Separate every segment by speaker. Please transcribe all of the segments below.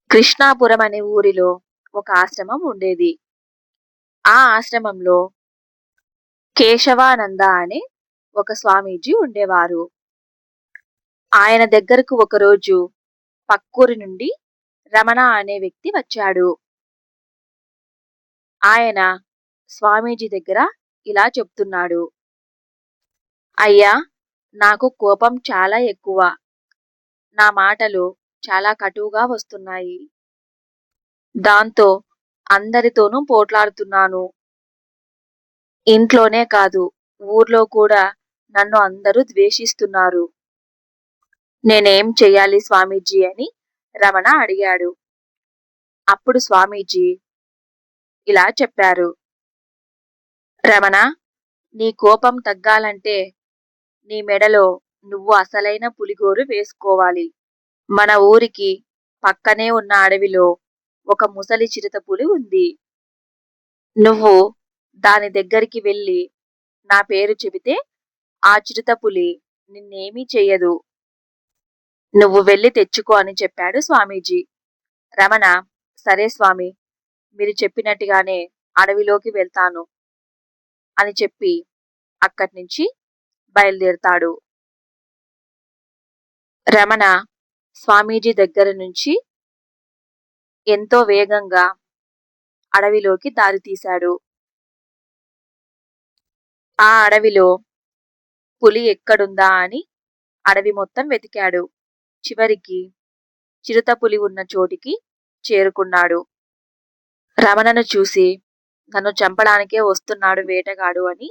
Speaker 1: కృష్ణాపురం అనే ఊరిలో ఒక ఆశ్రమం ఉండేది. ఆ ఆశ్రమంలో కేశవానంద అనే ఒక స్వామీజీ ఉండేవారు. ఆయన దగ్గరకు ఒకరోజు పక్కూరి నుండి రమణ అనే వ్యక్తి వచ్చాడు. ఆయన స్వామీజీ దగ్గర ఇలా చెప్తున్నాడు. అయ్యా, నాకు కోపం చాలా ఎక్కువ. నా మాటలు చాలా కటువుగా వస్తున్నాయి. దాంతో అందరితోనూ పోట్లాడుతున్నాను. ఇంట్లోనే కాదు, ఊర్లో కూడా నన్ను అందరూ ద్వేషిస్తున్నారు. నేనేం చెయ్యాలి స్వామీజీ అని రమణ అడిగాడు. అప్పుడు స్వామీజీ ఇలా చెప్పారు. రమణ, నీ కోపం తగ్గాలంటే నీ మెడలో నువ్వు అసలైన పులిగోరు వేసుకోవాలి. మన ఊరికి పక్కనే ఉన్న అడవిలో ఒక ముసలి చిరుతపులి ఉంది. నువ్వు దాని దగ్గరికి వెళ్ళి నా పేరు చెబితే ఆ చిరుతపులి నిన్నేమీ చెయ్యదు. నువ్వు వెళ్ళి తెచ్చుకో అని చెప్పాడు స్వామీజీ. రమణ, సరే స్వామి, మీరు చెప్పినట్టుగానే అడవిలోకి వెళ్తాను అని చెప్పి అక్కడ్నుంచి బయలుదేరతాడు. రమణ స్వామీజీ దగ్గర నుంచి ఎంతో వేగంగా అడవిలోకి దారి తీశాడు. ఆ అడవిలో పులి ఎక్కడుందా అని అడవి మొత్తం వెతికాడు. చివరికి చిరుతపులి ఉన్న చోటికి చేరుకున్నాడు. రమణను చూసి నన్ను చంపడానికే వస్తున్నాడు వేటగాడు అని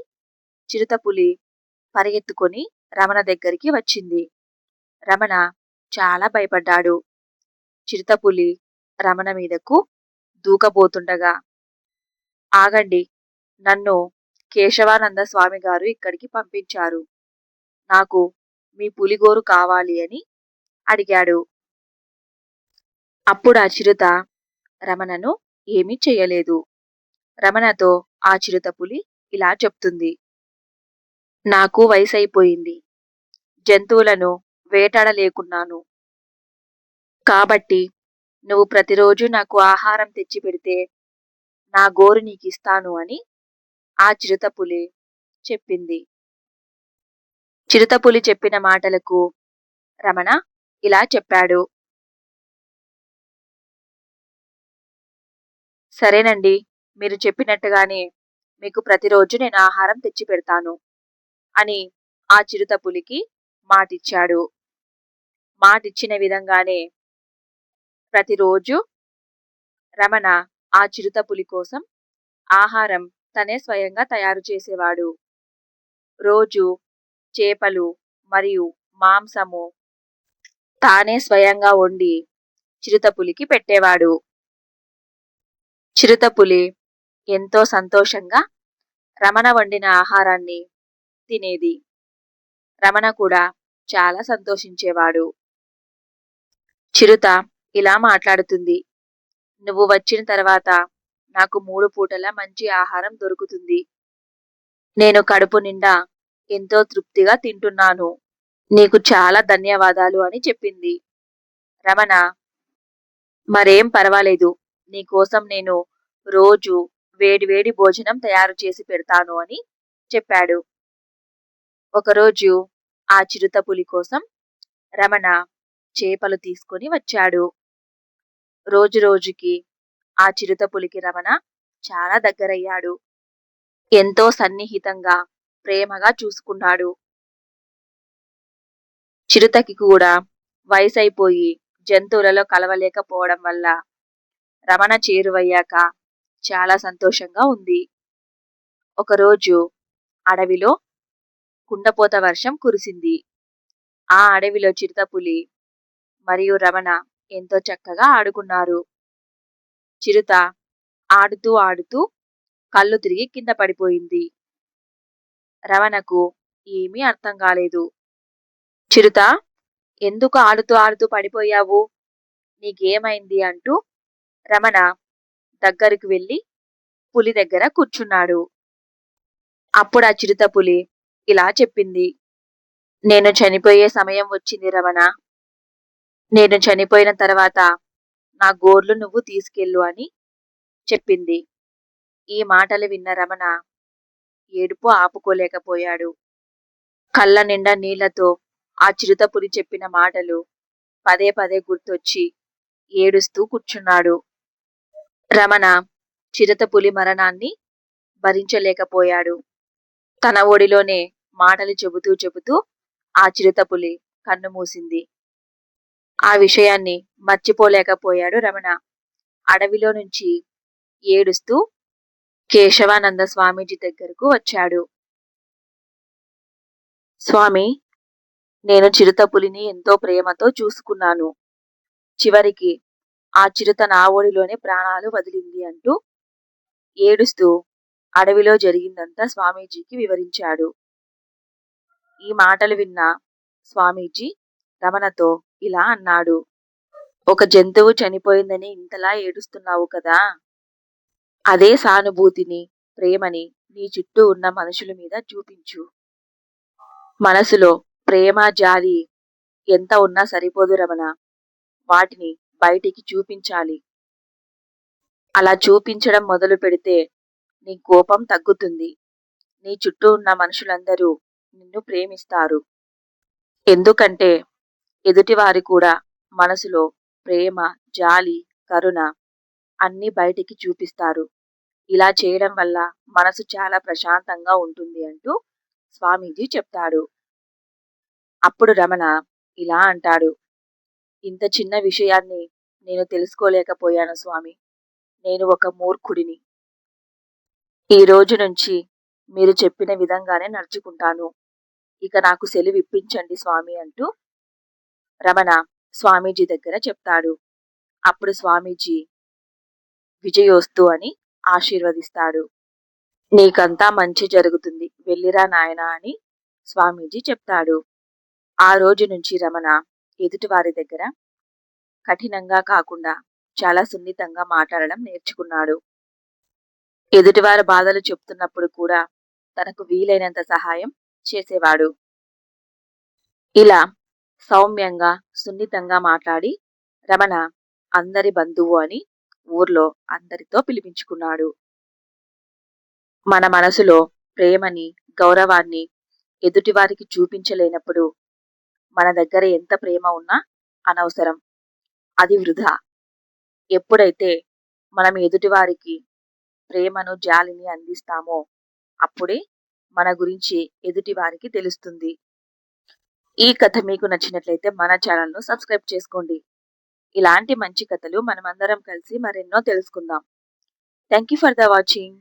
Speaker 1: చిరుతపులి పరిగెత్తుకొని రమణ దగ్గరికి వచ్చింది. రమణ చాలా భయపడ్డాడు. చిరుతపులి రమణ మీదకు దూకబోతుండగా, ఆగండి, నన్ను కేశవానంద స్వామి గారు ఇక్కడికి పంపించారు. నాకు మీ పులిగోరు కావాలి అని అడిగాడు. అప్పుడు ఆ చిరుత రమణను ఏమీ చెయ్యలేదు. రమణతో ఆ చిరుతపులి ఇలా చెప్తుంది. నాకు వయసైపోయింది. జంతువులను వేటాడలేకున్నాను. కాబట్టి నువ్వు ప్రతిరోజు నాకు ఆహారం తెచ్చి పెడితే నా గోరు నీకిస్తాను అని ఆ చిరుతపులి చెప్పింది. చిరుతపులి చెప్పిన మాటలకు రమణ ఇలా చెప్పాడు. సరేనండి, మీరు చెప్పినట్టుగానే మీకు ప్రతిరోజు నేను ఆహారం తెచ్చి పెడతాను అని ఆ చిరుతపులికి మాటిచ్చాడు. మాటిచ్చిన విధంగానే ప్రతిరోజు రమణ ఆ చిరుతపులి కోసం ఆహారం తనే స్వయంగా తయారు చేసేవాడు. రోజు చేపలు మరియు మాంసము తానే స్వయంగా వండి చిరుతపులికి పెట్టేవాడు. చిరుతపులి ఎంతో సంతోషంగా రమణ వండిన ఆహారాన్ని తినేది. రమణ కూడా చాలా సంతోషించేవాడు. చిరుత ఇలా మాట్లాడుతుంది. నువ్వు వచ్చిన తర్వాత నాకు 3 పూటల మంచి ఆహారం దొరుకుతుంది. నేను కడుపు నిండా ఎంతో తృప్తిగా తింటున్నాను. నీకు చాలా ధన్యవాదాలు అని చెప్పింది. రమణ, మరేం పర్వాలేదు, నీకోసం నేను రోజు వేడివేడి భోజనం తయారు చేసి పెడతాను అని చెప్పాడు. ఒకరోజు ఆ చిరుతపులి కోసం రమణ చేపలు తీసుకొని వచ్చాడు. రోజు రోజుకి ఆ చిరుతపులికి రమణ చాలా దగ్గరయ్యాడు. ఎంతో సన్నిహితంగా ప్రేమగా చూసుకున్నాడు. చిరుతకి కూడా వయసైపోయి జంతువులలో కలవలేకపోవడం వల్ల రమణ చేరువయ్యాక చాలా సంతోషంగా ఉంది. ఒకరోజు అడవిలో కుండపోత వర్షం కురిసింది. ఆ అడవిలో చిరుతపులి మరియు రమణ ఎంతో చక్కగా ఆడుకున్నారు. చిరుత ఆడుతూ ఆడుతూ కళ్ళు తిరిగి కింద పడిపోయింది. రమణకు ఏమీ అర్థం కాలేదు. చిరుత, ఎందుకు ఆడుతూ ఆడుతూ పడిపోయావు? నీకేమైంది అంటూ రమణ దగ్గరకు వెళ్ళి పులి దగ్గర కూర్చున్నాడు. అప్పుడు ఆ చిరుతపులి ఇలా చెప్పింది. నేను చనిపోయే సమయం వచ్చింది రమణ. నేను చనిపోయిన తర్వాత ఆ గోర్లు నువ్వు తీసుకెళ్ళు అని చెప్పింది. ఈ మాటలు విన్న రమణ ఏడుపు ఆపుకోలేకపోయాడు. కళ్ళ నిండా నీళ్లతో ఆ చిరుతపులి చెప్పిన మాటలు పదే పదే గుర్తొచ్చి ఏడుస్తూ కూర్చున్నాడు. రమణ చిరుతపులి మరణాన్ని భరించలేకపోయాడు. తన ఒడిలోనే మాటలు చెబుతూ చెబుతూ ఆ చిరుతపులి కన్ను మూసింది. ఆ విషయాన్ని మర్చిపోలేకపోయాడు రమణ. అడవిలో నుంచి ఏడుస్తూ కేశవానంద స్వామీజీ దగ్గరకు వచ్చాడు. స్వామి, నేను చిరుతపులిని ఎంతో ప్రేమతో చూసుకున్నాను. చివరికి ఆ చిరుత నా ఒడిలోనే ప్రాణాలు వదిలింది అంటూ ఏడుస్తూ అడవిలో జరిగిందంతా స్వామీజీకి వివరించాడు. ఈ మాటలు విన్న స్వామీజీ రమణతో ఇలా అన్నాడు. ఒక జంతువు చనిపోయిందని ఇంతలా ఏడుస్తున్నావు కదా, అదే సానుభూతిని, ప్రేమని నీ చుట్టూ ఉన్న మనుషుల మీద చూపించు. మనసులో ప్రేమ, జాలి ఎంత ఉన్నా సరిపోదు రమణ. వాటిని బయటికి చూపించాలి. అలా చూపించడం మొదలు పెడితే నీ కోపం తగ్గుతుంది. నీ చుట్టూ ఉన్న మనుషులందరూ నిన్ను ప్రేమిస్తారు. ఎందుకంటే ఎదుటివారు కూడా మనసులో ప్రేమ, జాలి, కరుణ అన్ని బయటికి చూపిస్తారు. ఇలా చేయడం వల్ల మనసు చాలా ప్రశాంతంగా ఉంటుంది అంటూ స్వామీజీ చెప్తాడు. అప్పుడు రమణ ఇలా అంటాడు. ఇంత చిన్న విషయాన్ని నేను తెలుసుకోలేకపోయాను స్వామి. నేను ఒక మూర్ఖుడిని. ఈ రోజు నుంచి మీరు చెప్పిన విధంగానే నడుచుకుంటాను. ఇక నాకు సెలవు ఇప్పించండి స్వామి అంటూ రమణ స్వామీజీ దగ్గర చెప్తాడు. అప్పుడు స్వామీజీ విజయోస్తు అని ఆశీర్వదిస్తాడు. నీకంతా మంచి జరుగుతుంది, వెళ్ళిరా నాయనా అని స్వామీజీ చెప్తాడు. ఆ రోజు నుంచి రమణ ఎదుటివారి దగ్గర కఠినంగా కాకుండా చాలా సున్నితంగా మాట్లాడడం నేర్చుకున్నాడు. ఎదుటివారి బాధలు చెప్తున్నప్పుడు కూడా తనకు వీలైనంత సహాయం చేసేవాడు. ఇలా సౌమ్యంగా, సున్నితంగా మాట్లాడి రమణ అందరి బంధువు అని ఊర్లో అందరితో పిలిపించుకున్నాడు. మన మనసులో ప్రేమని, గౌరవాన్ని ఎదుటివారికి చూపించలేనప్పుడు మన దగ్గర ఎంత ప్రేమ ఉన్నా అనవసరం. అది వృధా. ఎప్పుడైతే మనం ఎదుటివారికి ప్రేమను, జాలిని అందిస్తామో అప్పుడే మన గురించి ఎదుటివారికి తెలుస్తుంది. ఈ కథ మీకు నచ్చినట్లయితే మన ఛానల్ను సబ్స్క్రైబ్ చేసుకోండి. ఇలాంటి మంచి కథలు మనమందరం కలిసి మరెన్నో తెలుసుకుందాం. Thank you for the watching.